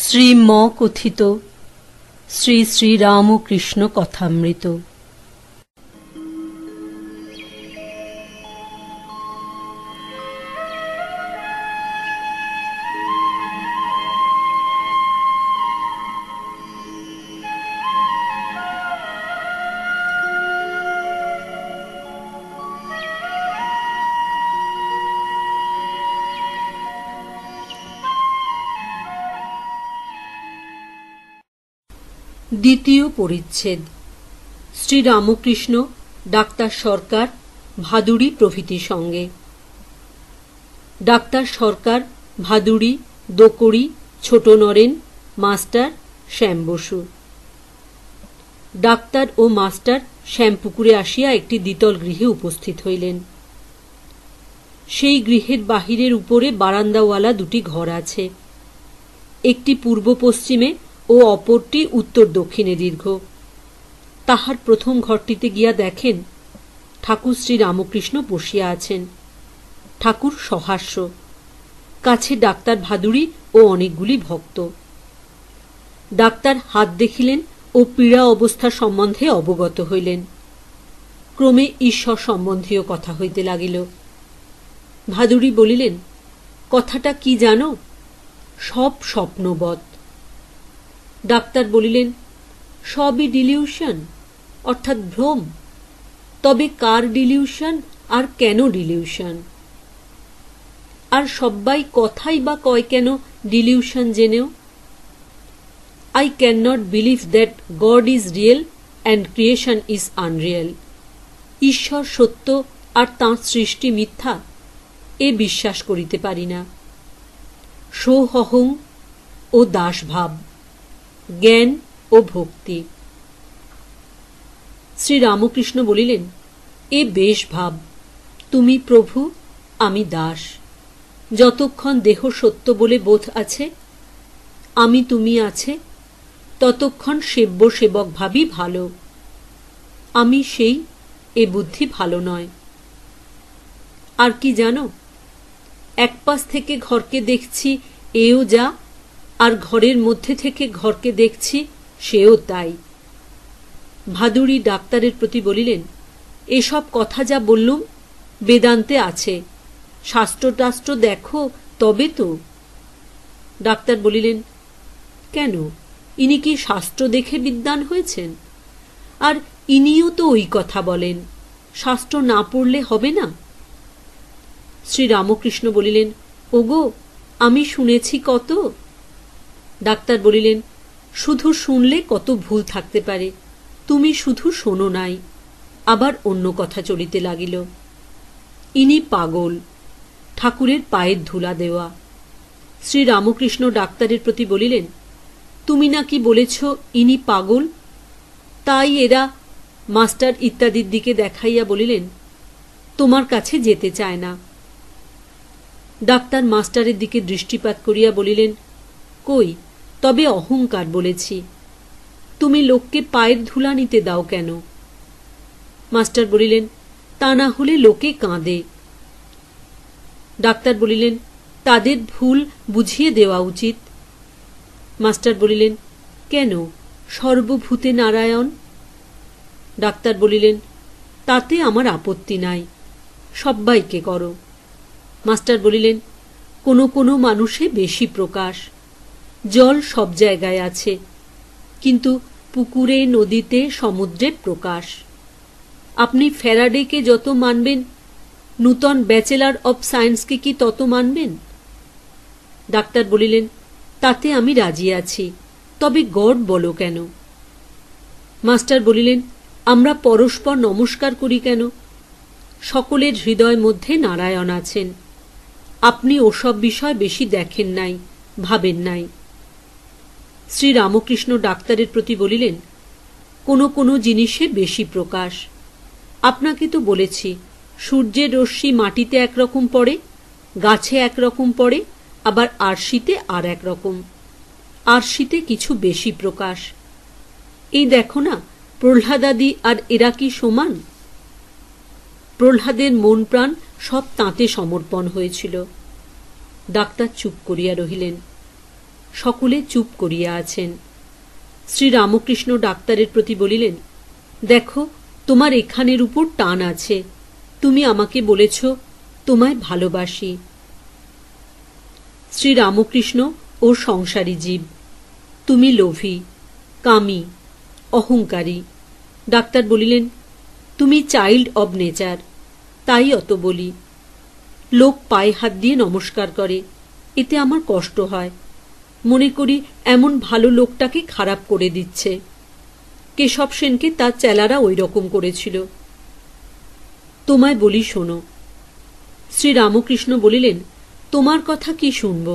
শ্রীম কথিত শ্রী শ্রীরামকৃষ্ণ কথামৃত। দ্বিতীয় পরিচ্ছেদ। শ্রীরামকৃষ্ণ, ডাক্তার সরকার, ভাদুড়ি প্রভৃতির সঙ্গে। ডাক্তার সরকার, ভাদুড়ি, দোকড়ি, ছোট নরেন, মাস্টার, শ্যাম বসু। ডাক্তার ও মাস্টার শ্যামপুকুরে আসিয়া একটি দ্বিতল গৃহে উপস্থিত হইলেন। সেই গৃহের বাহিরের উপরে বারান্দাওয়ালা দুটি ঘর আছে, একটি পূর্ব পশ্চিমে ও অপরটি উত্তর দক্ষিণে দীর্ঘ। তাহার প্রথম ঘরটিতে গিয়া দেখেন ঠাকুর শ্রী রামকৃষ্ণ বসিয়া আছেন। ঠাকুর সহাস্য, কাছে ডাক্তার ভাদুড়ি ও অনেকগুলি ভক্ত। ডাক্তার হাত দেখিলেন ও পীড়া অবস্থা সম্বন্ধে অবগত হইলেন। ক্রমে ঈশ্বর সম্বন্ধীয় কথা হইতে লাগিল। ভাদুড়ি বলিলেন, কথাটা কি জানো? সব স্বপ্নবৎ। ডাক্তার বলিলেন, সবই ডিলিউশন, অর্থাৎ ভ্রম। তবে কার ডিলিউশন আর কেন ডিলিউশন? আর সবাই কথাই বা কয় কেন ডিলিউশন জেনেও? I cannot believe that God is real and creation is unreal. ঈশ্বর সত্য আর তাঁর সৃষ্টি মিথ্যা, এ বিশ্বাস করিতে পারি না। সোহং ও দাসভাব, জ্ঞান ও ভক্তি। শ্রী রামকৃষ্ণ বলিলেন, এ বেশ ভাব। তুমি প্রভু, আমি দাস। যতক্ষণ দেহ সত্য বলে বোধ আছে, আমি তুমি আছে, ততক্ষণ সেব্য সেবক ভাবই ভালো। আমি সেই, এ বুদ্ধি ভালো নয়। আর কি জানো, এক পাশ থেকে ঘরকে দেখছি এও যা, আর ঘরের মধ্যে থেকে ঘরকে দেখছি সেও তাই। ভাদুড়ি ডাক্তারের প্রতি বলিলেন, এসব কথা যা বললুম বেদান্তে আছে, শাস্ত্রটাস্ত্র দেখো তবে তো। ডাক্তার বলিলেন, কেন, ইনি কি শাস্ত্র দেখে বিদ্বান হয়েছেন? আর ইনিও তো ওই কথা বলেন, শাস্ত্র না পড়লে হবে না। শ্রী রামকৃষ্ণ বলিলেন, ওগো, আমি শুনেছি কত। ডাক্তার বলিলেন, শুধু শুনলে কত ভুল থাকতে পারে, তুমি শুধু শোনো নাই। আবার অন্য কথা চলিতে লাগিল। ইনি পাগল, ঠাকুরের পায়ের ধুলা দেওয়া। শ্রী রামকৃষ্ণ ডাক্তারের প্রতি বলিলেন, তুমি নাকি বলেছ ইনি পাগল? তাই এরা মাস্টার ইত্যাদির দিকে দেখাইয়া বলিলেন, তোমার কাছে যেতে চায় না। ডাক্তার মাস্টারের দিকে দৃষ্টিপাত করিয়া বলিলেন, কই, তবে অহংকার বলেছি। তুমি লোককে পায়ের ধুলা নিতে দাও কেন? মাস্টার বলিলেন, তা না হলে লোকে কাঁদে। ডাক্তার বলিলেন, তাদের ভুল বুঝিয়ে দেওয়া উচিত। মাস্টার বলিলেন, কেন, সর্বভূতে নারায়ণ। ডাক্তার বলিলেন, তাতে আমার আপত্তি নাই, সব্বাইকে করো। মাস্টার বলিলেন, কোনো কোনো মানুষে বেশি প্রকাশ। জল সব জায়গায় আছে, কিন্তু পুকুরে, নদীতে, সমুদ্রে প্রকাশ। আপনি ফ্যারাডেকে যত মানবেন, নূতন ব্যাচেলর অব সায়েন্সকে কি তত মানবেন? ডাক্তার বলিলেন, তাতে আমি রাজি আছি, তবে গড বলো কেন? মাস্টার বলিলেন, আমরা পরস্পর নমস্কার করি কেন? সকলের হৃদয় মধ্যে নারায়ণ আছেন। আপনি ওসব বিষয় বেশি দেখেন নাই, ভাবেন নাই। শ্রী রামকৃষ্ণ ডাক্তারের প্রতি বলিলেন, কোনো কোনো জিনিসে বেশি প্রকাশ। আপনাকে তো বলেছি, সূর্যের রশ্মি মাটিতে একরকম পড়ে, গাছে একরকম পড়ে, আবার আরশিতে আর একরকম। আরশিতে কিছু বেশি প্রকাশ। এই দেখো না, প্রহ্লাদাদি আর এরা কি সমান? প্রহ্লাদের মন প্রাণ সব তাঁতে সমর্পণ হয়েছিল। ডাক্তার চুপ করিয়া রহিলেন। সকলে চুপ করিয়া আছেন। শ্রীরামকৃষ্ণ ডাক্তারের প্রতি বলিলেন, দেখো, তোমার এখানের উপর টান আছে। তুমি আমাকে বলেছ তোমায় ভালোবাসি। শ্রীরামকৃষ্ণ ও সংসারী জীব, তুমি লোভী, কামী, অহংকারী। ডাক্তার বলিলেন, তুমি চাইল্ড অব নেচার, তাই অত বলি। লোক পায়ে হাত দিয়ে নমস্কার করে, এতে আমার কষ্ট হয়। মনে করি এমন ভালো লোকটাকে খারাপ করে দিচ্ছে। কেশব সেনকে তার চেলারা ওই রকম করেছিল। তোমায় বলি শোনো। শ্রীরামকৃষ্ণ বলিলেন, তোমার কথা কি শুনব?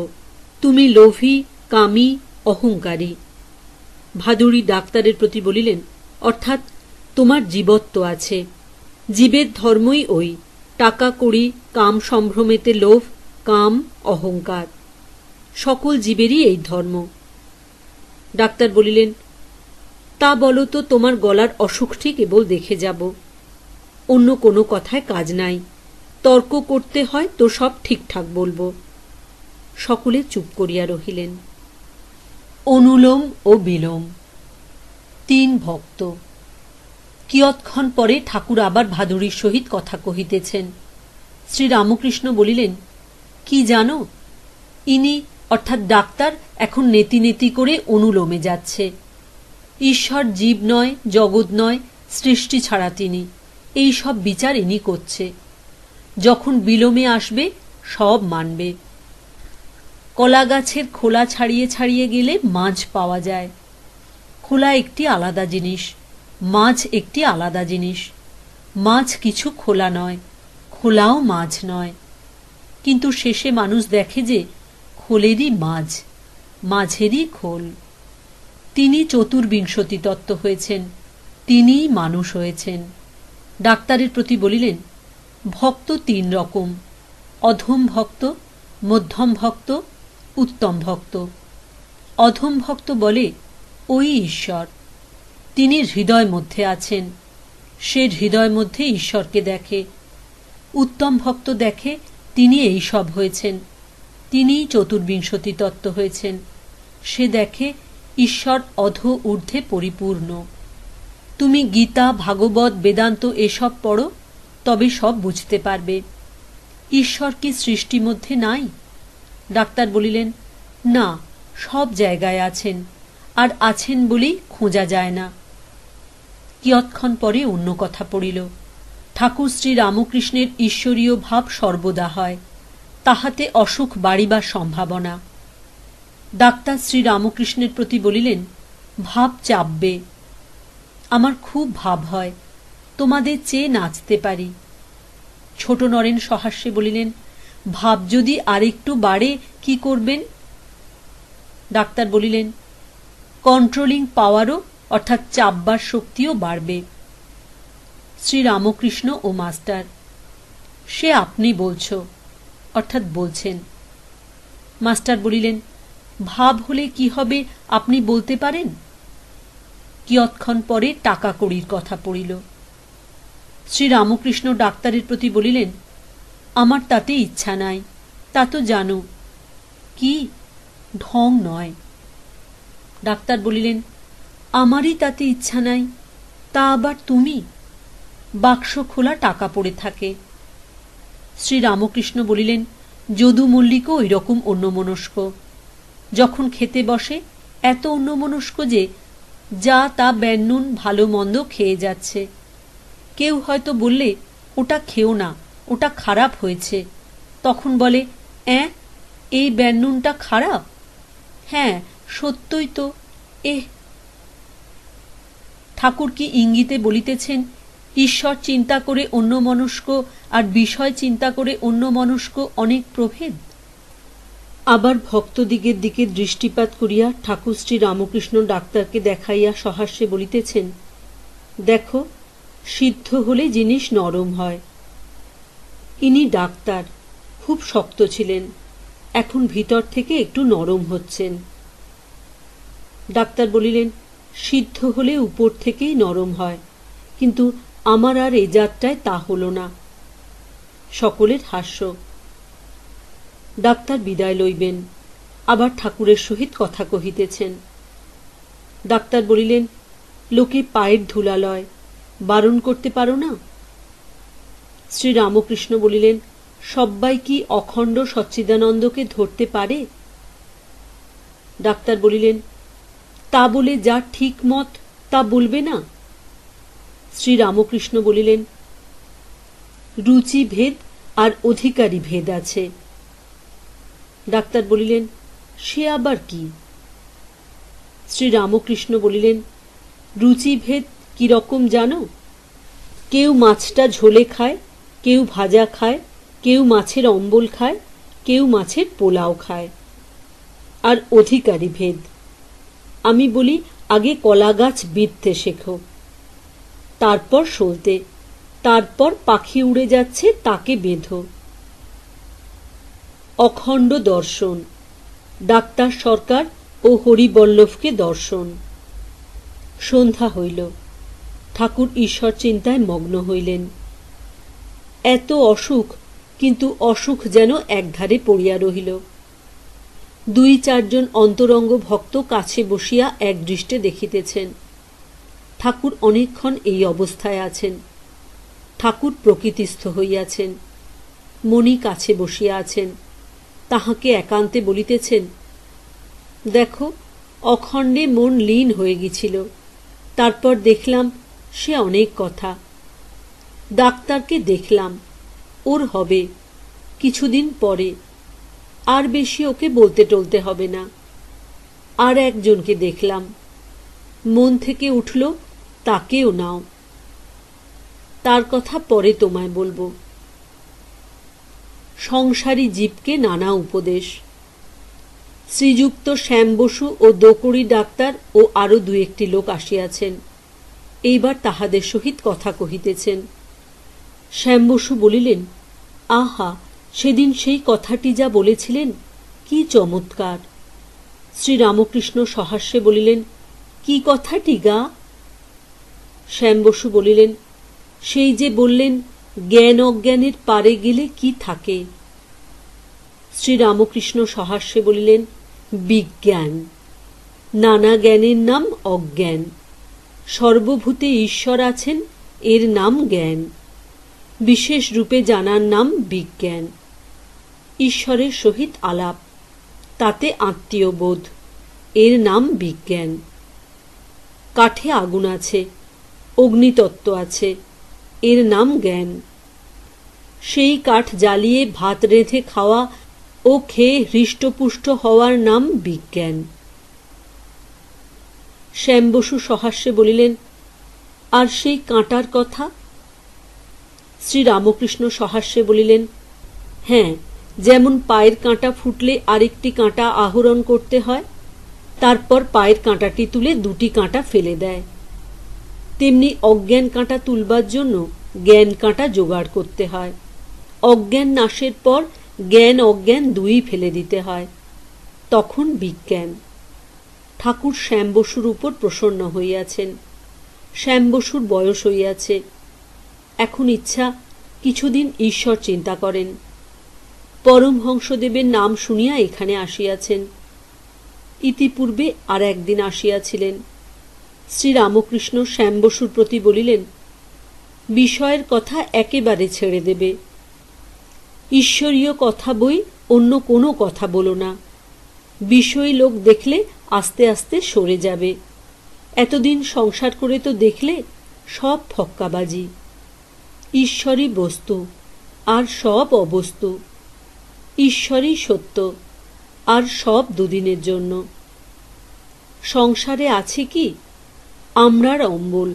তুমি লোভী, কামী, অহংকারী। ভাদুড়ি ডাক্তারের প্রতি বলিলেন, অর্থাৎ তোমার জীবত্ব আছে। জীবের ধর্মই ওই টাকা কড়ি, কাম সম্ভ্রমেতে লোভ, কাম, অহংকার। সকল জীবেরই এই ধর্ম। ডাক্তার বলিলেন, তা বলো তো, তোমার গলার অসুখটি কেবল দেখে যাব। অন্য কোনো কথায় কাজ নাই। তর্ক করতে হয় তো সব ঠিকঠাক বলবো। সকলে চুপ করিয়া রহিলেন। অনুলোম ও বিলোম। ৩ ভক্ত। কিয়ৎক্ষণ পরে ঠাকুর আবার ভাদুড়ির সহিত কথা কহিতেছেন। শ্রীরামকৃষ্ণ বলিলেন, কি জানো, ইনি অর্থাৎ ডাক্তার এখন নেতি নেতি করে অনুলোমে যাচ্ছে। ঈশ্বর জীব নয়, জগৎ নয়, সৃষ্টি ছাড়া তিনি, এই সব বিচার ইনি করছে। যখন বিলোমে আসবে সব মানবে। কলা গাছের খোলা ছাড়িয়ে ছাড়িয়ে গেলে মাছ পাওয়া যায়। খোলা একটি আলাদা জিনিস, মাছ একটি আলাদা জিনিস। মাছ কিছু খোলা নয়, খোলাও মাছ নয়। কিন্তু শেষে মানুষ দেখে যে খোলেরই মাছ, মাঝেরই খোল। তিনি চতুর্বিংশতি তত্ত্ব হয়েছেন, তিনিই মানুষ হয়েছেন। ডাক্তারের প্রতি বলিলেন, ভক্ত ৩ রকম, অধম ভক্ত, মধ্যম ভক্ত, উত্তম ভক্ত। অধম ভক্ত বলে ওই ঈশ্বর, তিনি হৃদয় মধ্যে আছেন, সে হৃদয় মধ্যে ঈশ্বরকে দেখে। উত্তম ভক্ত দেখে তিনি এই সব হয়েছেন, তিনিই চতুর্বিংশতি তত্ত্ব হয়েছেন, সে দেখে ঈশ্বর অধ ঊর্ধ্বে পরিপূর্ণ। তুমি গীতা, ভাগবত, বেদান্ত এসব পড়ো, তবে সব বুঝতে পারবে। ঈশ্বর কি সৃষ্টি মধ্যে নাই? ডাক্তার বলিলেন, না, সব জায়গায় আছেন, আর আছেন বলেই খোঁজা যায় না। কিয়ৎক্ষণ পরে অন্য কথা পড়িল। ঠাকুর শ্রী রামকৃষ্ণের ঈশ্বরীয় ভাব সর্বদা হয়, তাহাতে অসুখ বাড়িবার সম্ভাবনা। ডাক্তার শ্রী রামকৃষ্ণের প্রতি বলিলেন, ভাব চাপবে। আমার খুব ভাব হয়, তোমাদের চেয়ে নাচতে পারি। ছোট নরেন সহাস্যে বলিলেন, ভাব যদি আরেকটু বাড়ে কি করবেন? ডাক্তার বলিলেন, কন্ট্রোলিং পাওয়ারও অর্থাৎ চাপবার শক্তিও বাড়বে। শ্রীরামকৃষ্ণ ও মাস্টার, সে আপনি বলছ, অর্থাৎ বলছেন। মাস্টার বলিলেন, ভাব হলে কি হবে আপনি বলতে পারেন? কিয়ৎক্ষণ পরে টাকা কড়ির কথা পড়িল। শ্রীরামকৃষ্ণ ডাক্তারের প্রতি বলিলেন, আমার তাতে ইচ্ছা নাই, তা তো জানো। কি ঢং নয়। ডাক্তার বলিলেন, আমারই তাতে ইচ্ছা নাই, তা আবার তুমি? বাক্স খোলা টাকা পড়ে থাকে। শ্রীরামকৃষ্ণ বলিলেন, যদু মল্লিকও ওই রকম অন্যমনস্ক। যখন খেতে বসে এত অন্যমনস্ক যে যা তা বেন্নুন ভালো মন্দ খেয়ে যাচ্ছে। কেউ হয়তো বললে, ওটা খেও না, ওটা খারাপ হয়েছে, তখন বলে, এই বেন্নুনটা খারাপ? হ্যাঁ, সত্যই তো। ঠাকুর কি ইঙ্গিতে বলিতেছেন, ঈশ্বর চিন্তা করে অন্যমনস্ক আর বিষয় চিন্তা করে অন্যমনস্ক অনেক প্রভেদ? আবার ভক্তদিগের দিকে দৃষ্টিপাত করিয়া ঠাকুর শ্রী রামকৃষ্ণ ডাক্তারকে দেখাইয়া সহাস্যে বলিতেছেন, দেখো, সিদ্ধ হলে জিনিস নরম হয়। ইনি ডাক্তার, খুব শক্ত ছিলেন, এখন ভিতর থেকে একটু নরম হচ্ছেন। ডাক্তার বলিলেন, সিদ্ধ হলে উপর থেকেই নরম হয়, কিন্তু আমার আর এ যাত্রায় তা হল না। সকলের হাস্য। ডাক্তার বিদায় লইবেন। আবার ঠাকুরের সহিত কথা কহিতেছেন। ডাক্তার বলিলেন, লোকে পায়ের ধুলা লয়, বারণ করতে পারো না? শ্রীরামকৃষ্ণ বলিলেন, সব্বাই কি অখণ্ড সচ্চিদানন্দকে ধরতে পারে? ডাক্তার বলিলেন, তা বলে যা ঠিক মত তা বলবে না? শ্রীরামকৃষ্ণ বলিলেন, রুচি ভেদ আর অধিকারী ভেদ আছে। ডাক্তার বলিলেন, সে আবার কি? শ্রীরামকৃষ্ণ বলিলেন, রুচিভেদ কিরকম জানো? কেউ মাছটা ঝোলে খায়, কেউ ভাজা খায়, কেউ মাছের অম্বল খায়, কেউ মাছের পোলাও খায়। আর অধিকারী ভেদ, আমি বলি আগে কলা গাছ বিঁধতে শেখো, তারপর সলতে, তারপর পাখি উড়ে যাচ্ছে তাকে বেঁধো। অখণ্ড দর্শন, ডাক্তার সরকার ও হরিবল্লভকে দর্শন। সন্ধ্যা হইল। ঠাকুর ঈশ্বর চিন্তায় মগ্ন হইলেন। এত অসুখ, কিন্তু অসুখ যেন একধারে পড়িয়া রহিল। 2-4 জন অন্তরঙ্গ ভক্ত কাছে বসিয়া একদৃষ্টে দেখিতেছেন। ঠাকুর অনেকক্ষণ এই অবস্থায় আছেন। ঠাকুর প্রকৃতিস্থ হইয়াছেন। মণি কাছে বসিয়া আছেন। তাহাকে একান্তে বলিতেছেন, দেখো, অখণ্ডে মন লীন হয়ে গেছিল, তারপর দেখলাম সে অনেক কথা। ডাক্তারকে দেখলাম, ওর হবে কিছুদিন পরে, আর বেশি ওকে বলতে টলতে হবে না। আর একজনকে দেখলাম, মন থেকে উঠল, তাকেও নাও। তার কথা পরে তোমায় বলবো। সংসারী জীবকে নানা উপদেশ। শ্রীযুক্ত শ্যাম বসু ও দোকড়ি ডাক্তার ও আরো 2-1টি লোক আসিয়াছেন। এইবার তাহাদের সহিত কথা কহিতেছেন। শ্যাম বসু বলিলেন, আহা, সেদিন সেই কথাটি যা বলেছিলেন, কি চমৎকার! শ্রীরামকৃষ্ণ সহাস্যে বলিলেন, কি কথাটি গা? শ্যাম বসু বলিলেন, সেই যে বললেন, জ্ঞান অজ্ঞানের পারে গেলে কি থাকে? শ্রীরামকৃষ্ণ সহাস্যে বলিলেন, বিজ্ঞান। নানা জ্ঞানের নাম অজ্ঞান। সর্বভূতে ঈশ্বর আছেন, এর নাম জ্ঞান। বিশেষ রূপে জানার নাম বিজ্ঞান। ঈশ্বরের সহিত আলাপ, তাতে আত্মীয় বোধ, এর নাম বিজ্ঞান। কাঠে আগুন আছে, অগ্নিতত্ত্ব আছে, এর নাম জ্ঞান। সেই কাঠ জ্বালিয়ে ভাত রেঁধে খাওয়া ও খেয়ে হৃষ্টপুষ্ট হওয়ার নাম বিজ্ঞান। শ্যাম বসু সহাস্যে বলিলেন, আর সেই কাঁটার কথা? শ্রীরামকৃষ্ণ সহাস্যে বলিলেন, হ্যাঁ, যেমন পায়ের কাঁটা ফুটলে আরেকটি কাঁটা আহরণ করতে হয়, তারপর পায়ের কাঁটাটি তুলে 2টি কাঁটা ফেলে দেয়, তেমনি অজ্ঞান কাঁটা তুলবার জন্য জ্ঞান কাঁটা জোগাড় করতে হয়। অজ্ঞান নাশের পর জ্ঞান অজ্ঞান 2ই ফেলে দিতে হয়, তখন বিজ্ঞান। ঠাকুর শ্যাম বসুর উপর প্রসন্ন হইয়াছেন। শ্যাম বসুর বয়স হইয়াছে। এখন ইচ্ছা কিছুদিন ঈশ্বর চিন্তা করেন। পরমহংসদেবের নাম শুনিয়া এখানে আসিয়াছেন। ইতিপূর্বে আর একদিন আসিয়াছিলেন। শ্রীরামকৃষ্ণ শ্যাম বসুর প্রতি বলিলেন, বিষয়ের কথা একেবারে ছেড়ে দেবে। ঈশ্বরীয় কথা বই অন্য কোনো কথা বলো না। বিষয়ী লোক দেখলে আস্তে আস্তে সরে যাবে। এতদিন সংসার করে তো দেখলে সব ফক্কাবাজি। ঈশ্বরই বস্তু, আর সব অবস্তু। ঈশ্বরই সত্য, আর সব দুদিনের জন্য। সংসারে আছে কি? আমরার অম্বল,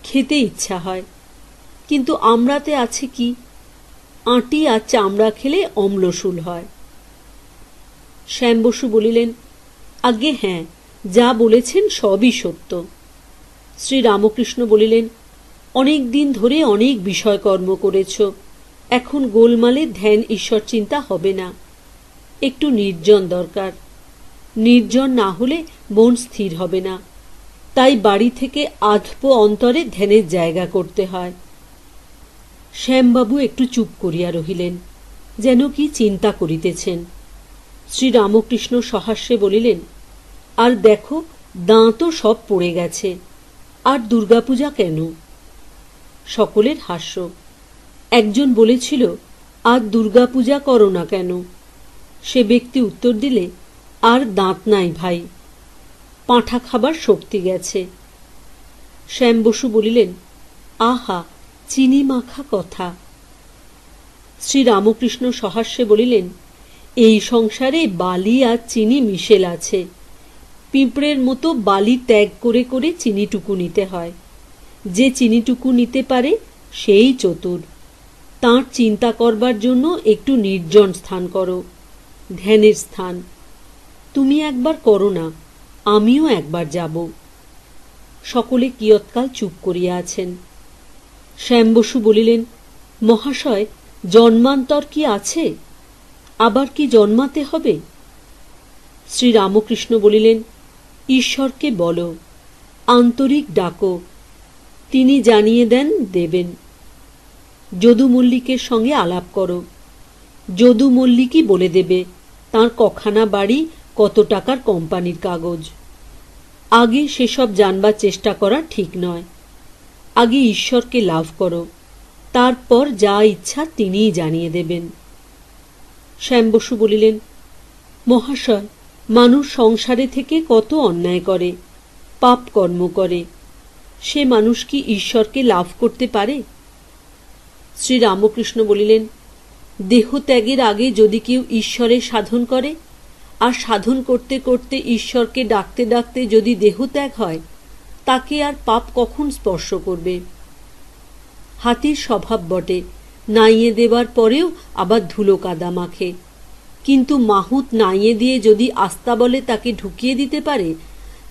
খেতে ইচ্ছা হয়, কিন্তু আমরাতে আছে কি? আঁটি আর চামড়া খেলে অম্লশূল হয়। শ্যাম বসু বলিলেন, আজ্ঞে হ্যাঁ, যা বলেছেন সবই সত্য। শ্রীরামকৃষ্ণ বলিলেন, অনেক দিন ধরে অনেক বিষয়কর্ম করেছ, এখন গোলমালে ধ্যান ঈশ্বর চিন্তা হবে না। একটু নির্জন দরকার। নির্জন না হলে মন স্থির হবে না। তাই বাড়ি থেকে আধপ অন্তরে ধ্যানের জায়গা করতে হয়। শ্যামবাবু একটু চুপ করিয়া রহিলেন, যেন কি চিন্তা করিতেছেন। শ্রীরামকৃষ্ণ সহাস্যে বলিলেন, আর দেখো, দাঁতও সব পড়ে গেছে, আর দুর্গাপূজা কেন? সকলের হাস্য। একজন বলেছিল, আর দুর্গাপূজা করো না কেন? সে ব্যক্তি উত্তর দিলে, আর দাঁত নাই ভাই, পাঁঠা খাবার শক্তি গেছে। শ্যাম বসু বলিলেন, আহা, চিনি মাখা কথা। শ্রীরামকৃষ্ণ সহাস্যে বলিলেন, এই সংসারে বালি আর চিনি মিশেল আছে। পিঁপড়ের মতো বালি ত্যাগ করে করে চিনিটুকু নিতে হয়। যে চিনিটুকু নিতে পারে সেই চতুর। তাঁর চিন্তা করবার জন্য একটু নির্জন স্থান করো, ধ্যানের স্থান। তুমি একবার করো না, আমিও একবার যাব। সকলে কিয়ৎকাল চুপ করিয়া আছেন। শ্যাম বসু বলিলেন, মহাশয়, জন্মান্তর কি আছে? আবার কি জন্মাতে হবে? শ্রীরামকৃষ্ণ বলিলেন, ঈশ্বরকে বলো, আন্তরিক ডাকো, তিনি জানিয়ে দেন, দেবেন। যদু মল্লিকের সঙ্গে আলাপ করো, যদু মল্লিকই বলে দেবে তাঁর কখানা বাড়ি, কত টাকার কোম্পানির কাগজ। আগে সেসব জানবার চেষ্টা করা ঠিক নয়। আগে ঈশ্বরকে লাভ করো, তারপর যা ইচ্ছা তিনিই জানিয়ে দেবেন। শ্যাম বসু বলিলেন, মহাশয়, মানুষ সংসারে থেকে কত অন্যায় করে, পাপ কর্ম করে, সে মানুষ কি ঈশ্বরকে লাভ করতে পারে? শ্রীরামকৃষ্ণ বলিলেন, দেহত্যাগের আগে যদি কেউ ঈশ্বরের সাধন করে, আর সাধন করতে করতে ঈশ্বরকে ডাকতে ডাকতে যদি দেহত্যাগ হয়, তাকে আর পাপ কখন স্পর্শ করবে? হাতির স্বভাব বটে, নাইয়ে দেবার পরেও আবার ধুলো কাদা মাখে, কিন্তু মাহুত নাইয়ে দিয়ে যদি আস্তাবলে তাকে ঢুকিয়ে দিতে পারে,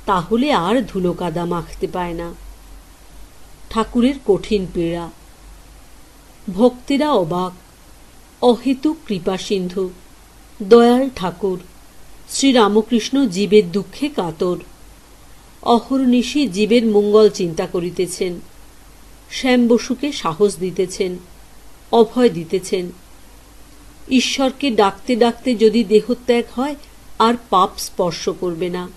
তাহলে আর ধুলো কাদা মাখতে পায় না। ঠাকুরের কঠিন পীড়া। ভক্তেরা অবাক। অহেতুক কৃপা সিন্ধু দয়াল ঠাকুর শ্রীরামকৃষ্ণ জীবের দুঃখে কাতর। অহর্নিশি জীবের মঙ্গল চিন্তা করিতেছেন। শ্যাম বসুকে সাহস দিতেছেন, অভয় দিতেছেন। ঈশ্বরকে ডাকতে ডাকতে যদি দেহত্যাগ হয়, আর পাপ স্পর্শ করবে না।